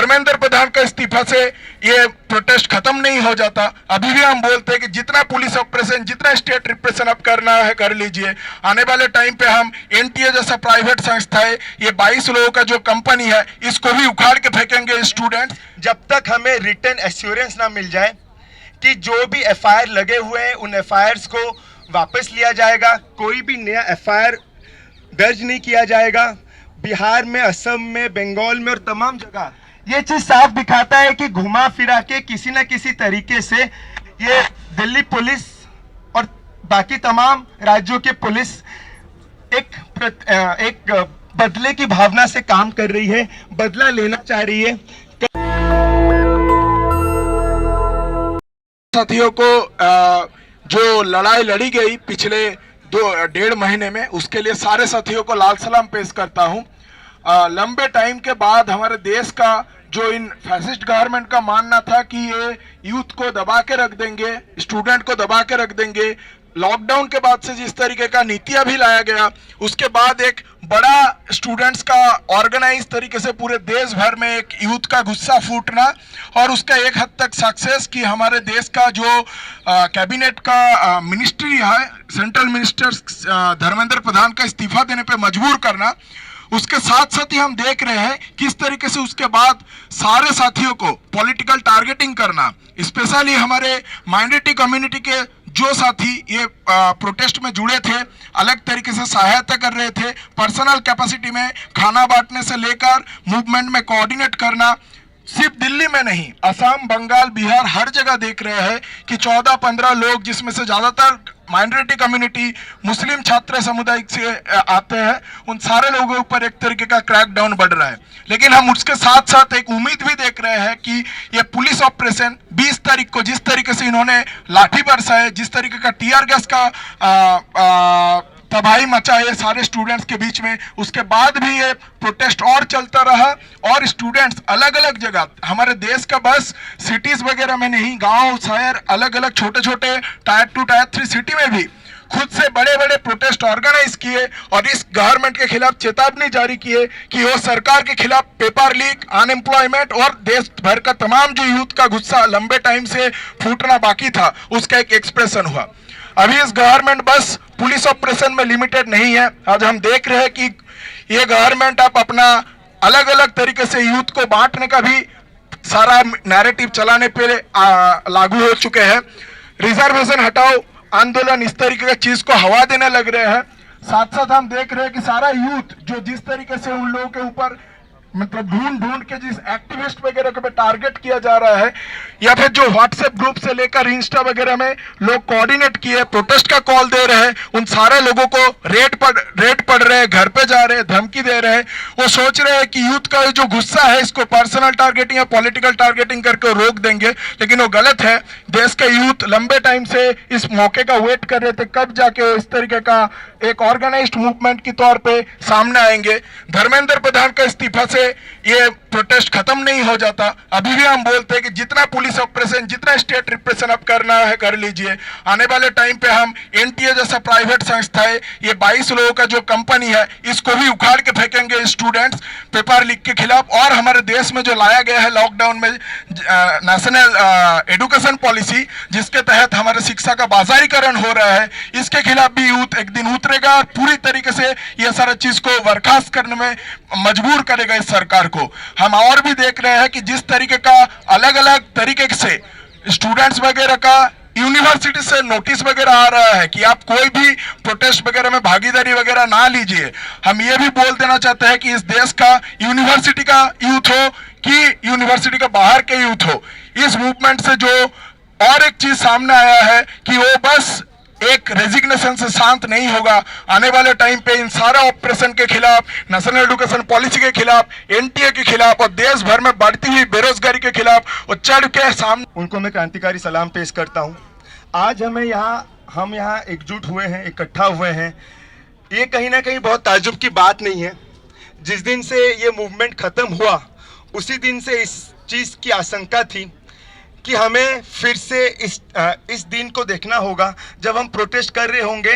धर्मेंद्र प्रधान का इस्तीफा से ये प्रोटेस्ट खत्म नहीं हो जाता। अभी भी हम बोलते हैं कि जितना पुलिस ऑपरेशन, जितना स्टेट रिप्रेशन अब करना है कर लीजिए। आने वाले टाइम पे हम एनटीए जैसा प्राइवेट संस्था है, ये 22 लोगों का जो कंपनी है, इसको भी उखाड़ के फेंकेंगे स्टूडेंट्स। जब तक हमें रिटन एश्योरेंस ना मिल जाए कि जो भी एफआईआर लगे हुए हैं उन एफआईआर को वापस लिया जाएगा, कोई भी नया एफआईआर दर्ज नहीं किया जाएगा। बिहार में, असम में, बंगाल में और तमाम जगह ये चीज साफ दिखाता है कि घुमा फिरा के किसी न किसी तरीके से ये दिल्ली पुलिस और बाकी तमाम राज्यों के पुलिस एक बदले की भावना से काम कर रही है, बदला लेना चाह रही है। साथियों को जो लड़ाई लड़ी गई पिछले 1.5 महीने में, उसके लिए सारे साथियों को लाल सलाम पेश करता हूं। लंबे टाइम के बाद हमारे देश का जो इन फैसिस्ट गवर्नमेंट का मानना था कि ये यूथ को दबा के रख देंगे, स्टूडेंट को दबा के रख देंगे, लॉकडाउन के बाद से जिस तरीके का नीतियां भी लाया गया, उसके बाद एक बड़ा स्टूडेंट्स का ऑर्गेनाइज तरीके से पूरे देश भर में एक यूथ का गुस्सा फूटना और उसका एक हद तक सक्सेस कि हमारे देश का जो कैबिनेट का मिनिस्ट्री है, सेंट्रल मिनिस्टर धर्मेंद्र प्रधान का इस्तीफा देने पे मजबूर करना। उसके साथ साथ ही हम देख रहे हैं किस तरीके से उसके बाद सारे साथियों को पॉलिटिकल टारगेटिंग करना, स्पेशली हमारे माइनॉरिटी कम्युनिटी के जो साथी ये प्रोटेस्ट में जुड़े थे, अलग तरीके से सहायता कर रहे थे, पर्सनल कैपेसिटी में खाना बांटने से लेकर मूवमेंट में कोऑर्डिनेट करना। सिर्फ दिल्ली में नहीं, असम, बंगाल, बिहार, हर जगह देख रहे हैं कि 14-15 लोग, जिसमें से ज्यादातर माइनॉरिटी कम्युनिटी, मुस्लिम छात्र समुदाय से आते हैं, उन सारे लोगों के ऊपर एक तरीके का क्रैकडाउन बढ़ रहा है। लेकिन हम उसके साथ साथ एक उम्मीद भी देख रहे हैं कि ये पुलिस ऑपरेशन 20 तारीख को जिस तरीके से इन्होंने लाठी बरसाए, जिस तरीके का टीयर गैस का तबाही मचाए सारे स्टूडेंट्स के बीच में, उसके बाद भी ये प्रोटेस्ट और चलता रहा और स्टूडेंट्स अलग अलग जगह, हमारे देश का बस सिटीज वगैरह में नहीं, गांव, शहर, अलग अलग छोटे छोटे टायर 2, टायर 3 सिटी में भी खुद से बड़े बड़े प्रोटेस्ट ऑर्गेनाइज किए और इस गवर्नमेंट के खिलाफ चेतावनी जारी किए कि वो सरकार के खिलाफ पेपर लीक, अनएम्प्लॉयमेंट और देश भर का तमाम जो यूथ का गुस्सा लंबे टाइम से फूटना बाकी था, उसका एक एक्सप्रेशन हुआ। अभी इस गवर्नमेंट बस पुलिस ऑपरेशन में लिमिटेड नहीं है। आज हम देख रहे हैं कि ये गवर्नमेंट आप अपना अलग अलग तरीके से यूथ को बांटने का भी सारा नैरेटिव चलाने पे लागू हो चुके हैं। रिजर्वेशन हटाओ आंदोलन इस तरीके की चीज को हवा देने लग रहे हैं। साथ साथ हम देख रहे हैं कि सारा यूथ जो जिस तरीके से उन लोगों के ऊपर मतलब ढूंढ के जिस एक्टिविस्ट वगैरह को टारगेट किया जा रहा है, या फिर जो व्हाट्सएप ग्रुप से लेकर इंस्टा वगैरह में लोग कोऑर्डिनेट किए, प्रोटेस्ट का कॉल दे रहे हैं, उन सारे लोगों को रेड पड़ रहे हैं, घर पे जा रहे हैं, धमकी दे रहे हैं। वो सोच रहे हैं कि यूथ का जो गुस्सा है इसको पर्सनल टारगेटिंग या पॉलिटिकल टारगेटिंग करके रोक देंगे, लेकिन वो गलत है। देश के यूथ लंबे टाइम से इस मौके का वेट कर रहे थे, कब जाके वो इस तरीके का एक ऑर्गेनाइज्ड मूवमेंट के तौर पे सामने आएंगे। धर्मेंद्र प्रधान का इस्तीफा से ये प्रोटेस्ट खत्म नहीं हो जाता। अभी भी हम बोलते हैं कि जितना पुलिस ऑपरेशन, जितना स्टेट रिप्रेशन अब करना है कर लीजिए। आने वाले टाइम पे हम एनटीए जैसा प्राइवेट संस्था है, ये 22 लोगों का जो कंपनी है, इसको भी उखाड़ के फेंकेंगे स्टूडेंट्स पेपर लीक के खिलाफ। और हमारे देश में जो लाया गया है लॉकडाउन में नेशनल एजुकेशन पॉलिसी, जिसके तहत हमारे शिक्षा का बाजारीकरण हो रहा है, इसके खिलाफ भी यूथ एक दिन उतरेगा और पूरी तरीके से ये सारा चीज को बर्खास्त करने में मजबूर करेगा इस सरकार को। हम और भी देख रहे हैं कि जिस तरीके का अलग अलग तरीके से स्टूडेंट्स वगैरह का यूनिवर्सिटी से नोटिस वगैरह आ रहा है कि आप कोई भी प्रोटेस्ट वगैरह में भागीदारी वगैरह ना लीजिए। हम ये भी बोल देना चाहते हैं कि इस देश का यूनिवर्सिटी का यूथ हो कि यूनिवर्सिटी के बाहर के यूथ हो, इस मूवमेंट से जो और एक चीज सामने आया है कि वो बस एक रेजिग्नेशन से शांत नहीं होगा। आने वाले टाइम पे इन सारा ऑपरेशन के खिलाफ, नेशनल एजुकेशन पॉलिसी के खिलाफ, एनटीए के खिलाफ और देश भर में बढ़ती हुई बेरोजगारी के खिलाफ वो चढ़ के सामने। उनको मैं क्रांतिकारी सलाम पेश करता हूं। आज हम यहाँ एकजुट हुए हैं, इकट्ठा हुए हैं, ये कहीं ना कहीं बहुत ताज्जुब की बात नहीं है। जिस दिन से ये मूवमेंट खत्म हुआ उसी दिन से इस चीज़ की आशंका थी कि हमें फिर से इस दिन को देखना होगा जब हम प्रोटेस्ट कर रहे होंगे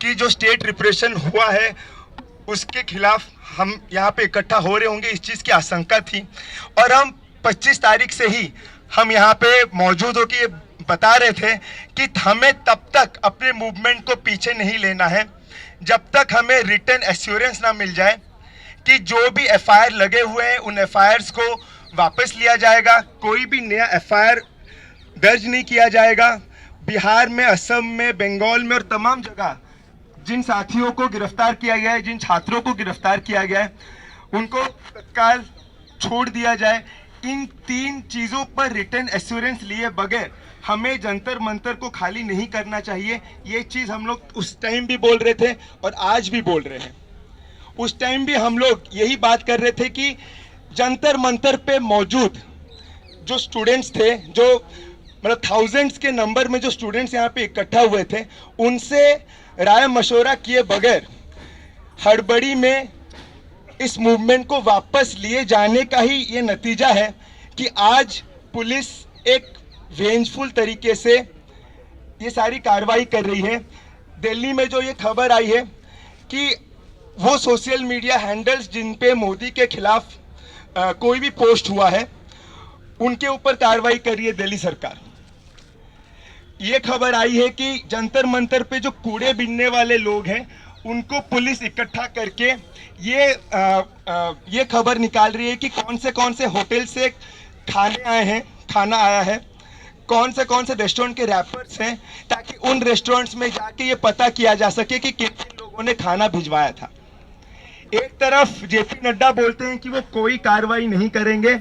कि जो स्टेट रिप्रेशन हुआ है उसके खिलाफ हम यहाँ पे इकट्ठा हो रहे होंगे। इस चीज़ की आशंका थी और हम 25 तारीख से ही हम यहाँ पे मौजूद हो के बता रहे थे कि हमें तब तक अपने मूवमेंट को पीछे नहीं लेना है जब तक हमें रिटन एश्योरेंस ना मिल जाए कि जो भी एफआईआर लगे हुए हैं उन एफआईआर्स को वापस लिया जाएगा, कोई भी नया एफआईआर दर्ज नहीं किया जाएगा। बिहार में, असम में, बंगाल में और तमाम जगह जिन साथियों को गिरफ्तार किया गया है, जिन छात्रों को गिरफ्तार किया गया है, उनको तत्काल छोड़ दिया जाए। इन 3 चीज़ों पर रिटन एश्योरेंस लिए बगैर हमें जंतर मंतर को खाली नहीं करना चाहिए। ये चीज़ हम लोग उस टाइम भी बोल रहे थे और आज भी बोल रहे हैं। उस टाइम भी हम लोग यही बात कर रहे थे कि जंतर मंतर पे मौजूद जो स्टूडेंट्स थे, जो मतलब थाउजेंड्स के नंबर में जो स्टूडेंट्स यहाँ पे इकट्ठा हुए थे, उनसे राय मशवरा किए बगैर हड़बड़ी में इस मूवमेंट को वापस लिए जाने का ही ये नतीजा है कि आज पुलिस एक वेंजफुल तरीके से ये सारी कार्रवाई कर रही है। दिल्ली में जो ये खबर आई है कि वो सोशल मीडिया हैंडल्स जिन पे मोदी के खिलाफ कोई भी पोस्ट हुआ है, उनके ऊपर कार्रवाई कर रही है दिल्ली सरकार। ये खबर आई है कि जंतर मंतर पे जो कूड़े बीनने वाले लोग हैं, उनको पुलिस इकट्ठा करके ये खबर निकाल रही है कि कौन से होटल से खाना आया है, कौन से रेस्टोरेंट के रैपर्स हैं, ताकि उन रेस्टोरेंट्स में जाके ये पता किया जा सके कि कितने लोगों ने खाना भिजवाया था। एक तरफ जेपी नड्डा बोलते हैं कि वो कोई कार्रवाई नहीं करेंगे,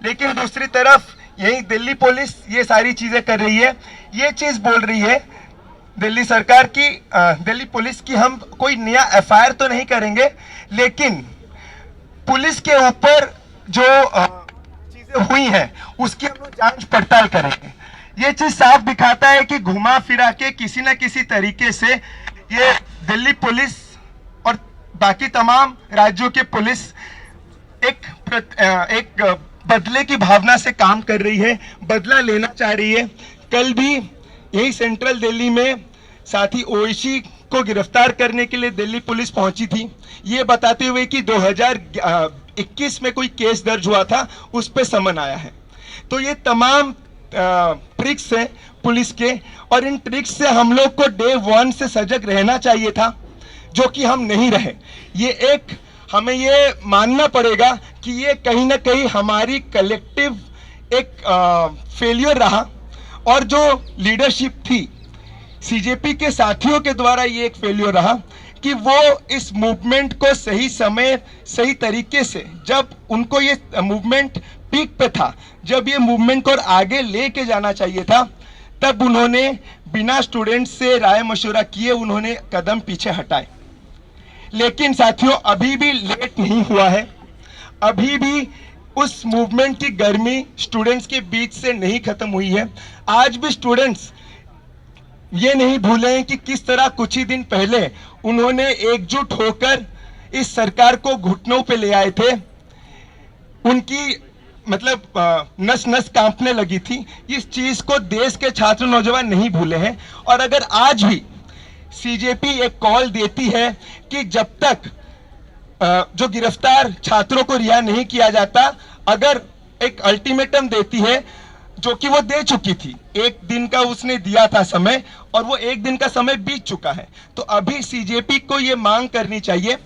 लेकिन दूसरी तरफ यही दिल्ली पुलिस ये सारी चीजें कर रही है। ये चीज बोल रही है दिल्ली सरकार की, दिल्ली पुलिस की, हम कोई नया एफआईआर तो नहीं करेंगे, लेकिन पुलिस के ऊपर जो चीजें हुई हैं उसकी हम लोग जांच पड़ताल करेंगे। ये चीज साफ दिखाता है कि घुमा फिरा के किसी न किसी तरीके से ये दिल्ली पुलिस और बाकी तमाम राज्यों के पुलिस एक बदले की भावना से काम कर रही है, बदला लेना चाह रही है। कल भी यही सेंट्रल दिल्ली में साथी ओवैसी को गिरफ्तार करने के लिए दिल्ली पुलिस पहुंची थी, ये बताते हुए कि 2021 में कोई केस दर्ज हुआ था, उस पे समन आया है। तो ये तमाम ट्रिक्स हैं पुलिस के, और इन ट्रिक्स से हम लोग को डे 1 से सजग रहना चाहिए था, जो कि हम नहीं रहे। हमें ये मानना पड़ेगा कि ये कहीं ना कहीं हमारी कलेक्टिव एक फेलियर रहा, और जो लीडरशिप थी सीजेपी के साथियों के द्वारा ये एक फेलियर रहा कि वो इस मूवमेंट को सही समय सही तरीके से, जब उनको ये मूवमेंट पीक पे था, जब ये मूवमेंट को आगे लेके जाना चाहिए था, तब उन्होंने बिना स्टूडेंट से राय मशवरा किए उन्होंने कदम पीछे हटाए। लेकिन साथियों, अभी भी लेट नहीं हुआ है, अभी भी उस मूवमेंट की गर्मी स्टूडेंट्स के बीच से नहीं खत्म हुई है। आज भी स्टूडेंट्स ये नहीं भूले कि किस तरह कुछ ही दिन पहले उन्होंने एकजुट होकर इस सरकार को घुटनों पे ले आए थे। उनकी मतलब नस नस कांपने लगी थी। इस चीज को देश के छात्र नौजवान नहीं भूले हैं। और अगर आज भी सीजेपी एक कॉल देती है कि जब तक जो गिरफ्तार छात्रों को रिहा नहीं किया जाता, अगर एक अल्टीमेटम देती है, जो कि वो दे चुकी थी, 1 दिन का उसने दिया था समय, और वो 1 दिन का समय बीत चुका है, तो अभी सीजेपी को ये मांग करनी चाहिए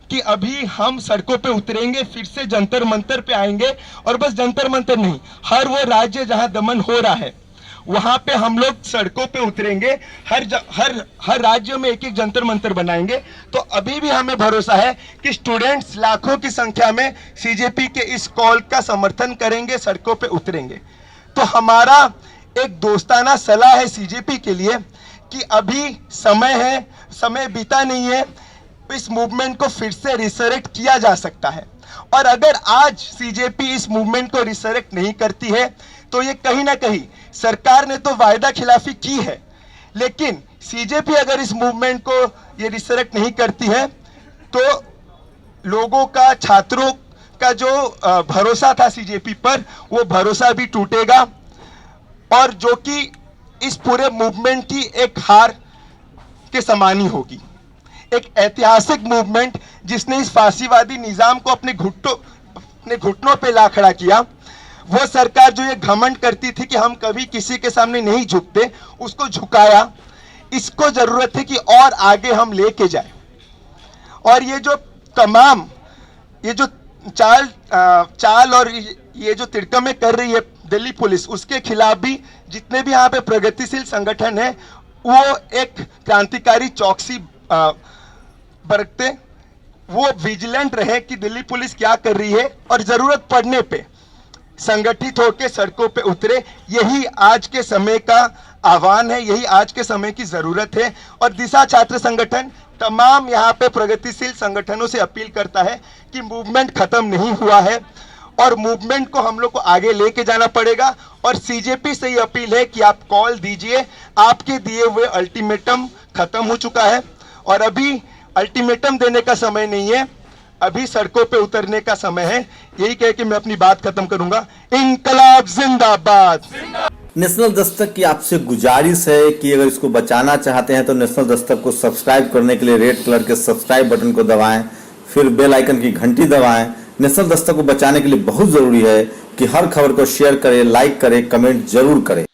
कि अभी हम सड़कों पे उतरेंगे, फिर से जंतर मंतर पे आएंगे। और बस जंतर मंतर नहीं, हर वो राज्य जहां दमन हो रहा है वहां पे हम लोग सड़कों पे उतरेंगे, हर राज्य में एक एक जंतर मंतर बनाएंगे। तो अभी भी हमें भरोसा है कि स्टूडेंट्स लाखों की संख्या में सीजेपी के इस कॉल का समर्थन करेंगे, सड़कों पे उतरेंगे। तो हमारा एक दोस्ताना सलाह है सीजेपी के लिए कि अभी समय है, समय बीता नहीं है, इस मूवमेंट को फिर से रिसरेक्ट किया जा सकता है। और अगर आज सीजेपी इस मूवमेंट को रिसरेक्ट नहीं करती है, तो ये कहीं ना कहीं सरकार ने तो वायदा खिलाफी की है, लेकिन सीजेपी अगर इस मूवमेंट को ये रिसरेक्ट नहीं करती है, तो लोगों का, छात्रों का जो भरोसा था सीजेपी पर, वो भरोसा भी टूटेगा, और जो कि इस पूरे मूवमेंट की एक हार के समान ही होगी। एक ऐतिहासिक मूवमेंट जिसने इस फांसीवादी निजाम को अपने घुटनों पे ला खड़ा किया, वो सरकार जो ये घमंड करती थी कि हम कभी किसी के सामने नहीं झुकते, उसको झुकाया। इसको जरूरत है कि और आगे हम लेके जाए। और ये जो तमाम ये जो चाल और ये जो तिड़कमें कर रही है दिल्ली पुलिस, उसके खिलाफ भी जितने भी यहाँ पे प्रगतिशील संगठन है वो एक क्रांतिकारी चौकसी बरतते, वो विजिलेंट रहे कि दिल्ली पुलिस क्या कर रही है और जरूरत पड़ने पे संगठित होकर सड़कों पे उतरे। यही आज के समय का आह्वान है, यही आज के समय की जरूरत है। और दिशा छात्र संगठन तमाम यहाँ पे प्रगतिशील संगठनों से अपील करता है कि मूवमेंट खत्म नहीं हुआ है और मूवमेंट को हम लोग को आगे लेके जाना पड़ेगा। और सीजेपी से ये अपील है कि आप कॉल दीजिए, आपके दिए हुए अल्टीमेटम खत्म हो चुका है और अभी अल्टीमेटम देने का समय नहीं है, अभी सड़कों पे उतरने का समय है। यही कह के मैं अपनी बात खत्म करूंगा। इंकलाब जिंदाबाद। नेशनल दस्तक की आपसे गुजारिश है कि अगर इसको बचाना चाहते हैं तो नेशनल दस्तक को सब्सक्राइब करने के लिए रेड कलर के सब्सक्राइब बटन को दबाएं, फिर बेल आइकन की घंटी दबाएं। नेशनल दस्तक को बचाने के लिए बहुत जरूरी है कि हर खबर को शेयर करें, लाइक करें, कमेंट जरूर करें।